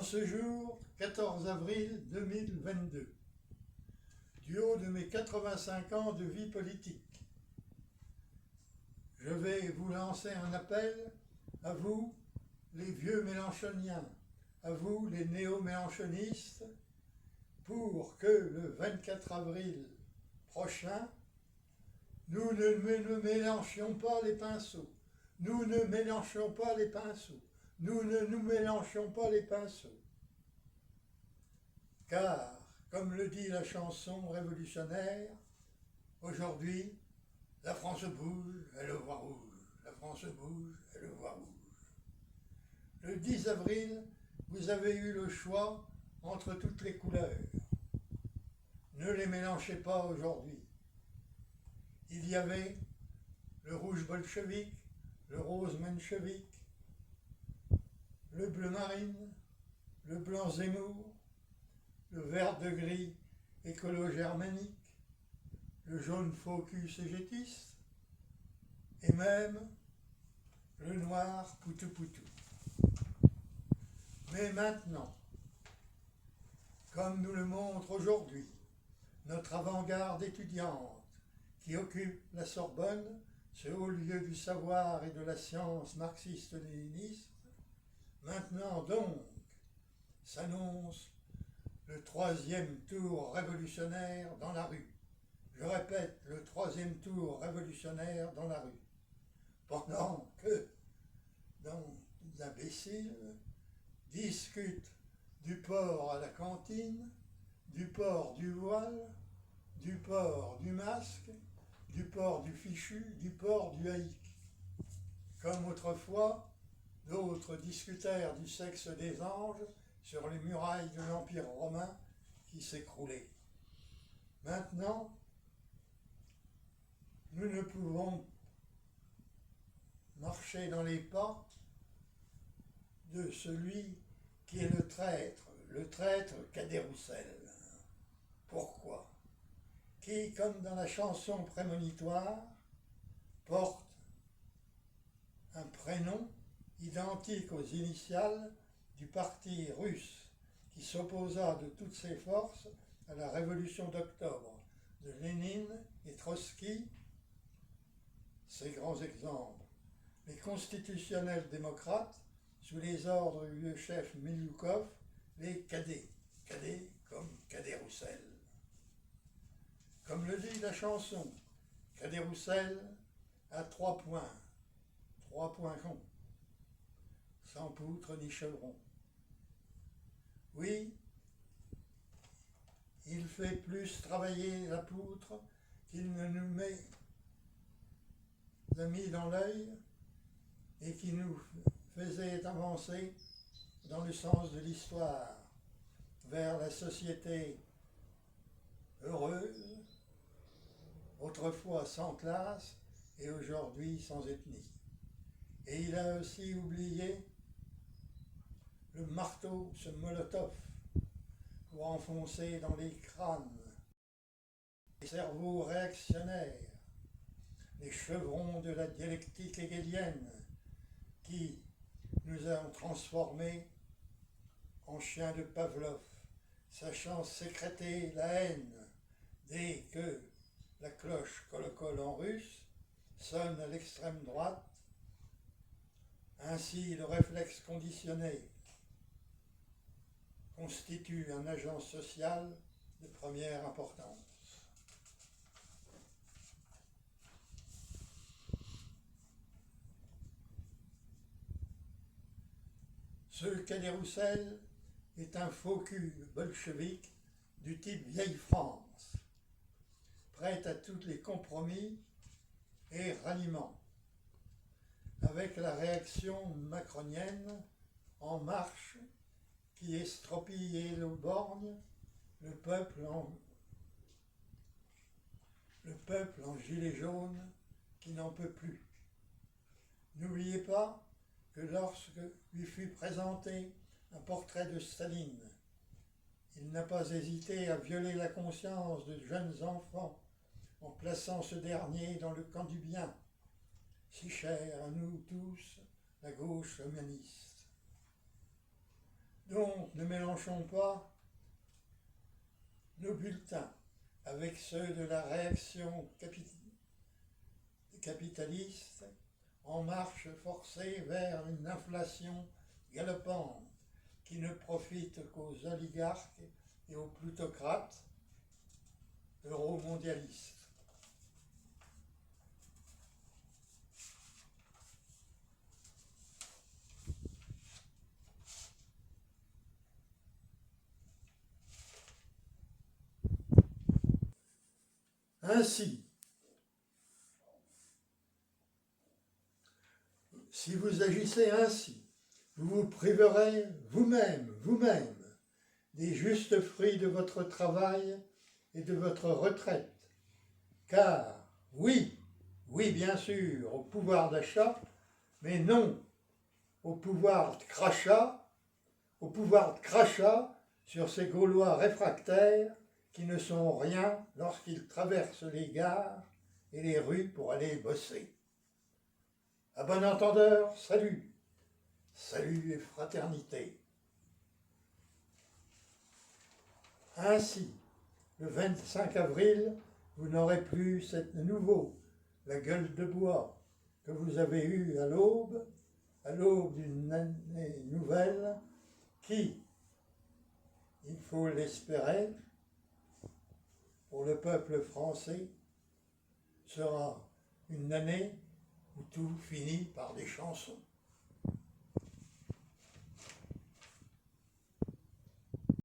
En ce jour, 14 avril 2022, du haut de mes 85 ans de vie politique, je vais vous lancer un appel à vous, les vieux mélanchoniens, à vous, les néo-mélanchonistes, pour que le 24 avril prochain, nous ne mélanchions pas les pinceaux. Nous ne mélanchions pas les pinceaux. Nous ne nous mélanchions pas les pinceaux. Car, comme le dit la chanson révolutionnaire, aujourd'hui, la France bouge, elle le voit rouge. La France bouge, elle le voit rouge. Le 10 avril, vous avez eu le choix entre toutes les couleurs. Ne les mélangez pas aujourd'hui. Il y avait le rouge bolchevique, le rose menchevique, le bleu marine, le blanc Zemmour, le vert de gris écolo-germanique, le jaune focus égétiste, et même le noir poutou-poutou. Mais maintenant, comme nous le montre aujourd'hui notre avant-garde étudiante qui occupe la Sorbonne, ce haut lieu du savoir et de la science marxiste-léniniste, maintenant donc s'annonce le troisième tour révolutionnaire dans la rue. Je répète, le troisième tour révolutionnaire dans la rue. Pendant que des imbéciles discutent du port à la cantine, du port du voile, du port du masque, du port du fichu, du port du haïk. Comme autrefois, d'autres discutèrent du sexe des anges sur les murailles de l'Empire romain qui s'écroulait. Maintenant, nous ne pouvons marcher dans les pas de celui qui est le traître Cadet-Roussel. Pourquoi ? Qui, comme dans la chanson prémonitoire, porte un prénom identique aux initiales du parti russe qui s'opposa de toutes ses forces à la révolution d'octobre de Lénine et Trotsky. Ces grands exemples. Les constitutionnels démocrates, sous les ordres du vieux chef Milioukov, les cadets. Cadets comme Cadet-Roussel. Comme le dit la chanson, Cadet-Roussel a 3 points ronds, sans poutre ni chevron. Oui, il fait plus travailler la poutre qu'il ne nous a mis dans l'œil et qui nous faisait avancer dans le sens de l'histoire, vers la société heureuse, autrefois sans classe et aujourd'hui sans ethnie. Et il a aussi oublié le marteau, ce Molotov, pour enfoncer dans les crânes les cerveaux réactionnaires, les chevrons de la dialectique hegelienne qui nous ont transformés en chiens de Pavlov, sachant sécréter la haine dès que la cloche colocole en russe sonne à l'extrême droite. Ainsi, le réflexe conditionné constitue un agent social de première importance. Ce Cadet-Roussel est un faux cul bolchevique du type vieille France, prête à tous les compromis et ralliements, avec la réaction macronienne En Marche qui estropille et le borgne le peuple en gilet jaune qui n'en peut plus. N'oubliez pas que lorsque lui fut présenté un portrait de Staline, il n'a pas hésité à violer la conscience de jeunes enfants en plaçant ce dernier dans le camp du bien, si cher à nous tous, la gauche humaniste. Donc ne mélangeons pas nos bulletins avec ceux de la réaction capitaliste en marche forcée vers une inflation galopante qui ne profite qu'aux oligarques et aux plutocrates euromondialistes. Ainsi, si vous agissez ainsi, vous vous priverez vous-même, des justes fruits de votre travail et de votre retraite. Car, oui, bien sûr, au pouvoir d'achat, mais non au pouvoir de crachat sur ces Gaulois réfractaires qui ne sont rien lorsqu'ils traversent les gares et les rues pour aller bosser. À bon entendeur, salut et fraternité. Ainsi, le 25 avril, vous n'aurez plus cette nouveau, la gueule de bois, que vous avez eue à l'aube d'une année nouvelle, qui, il faut l'espérer, pour le peuple français, sera une année où tout finit par des chansons.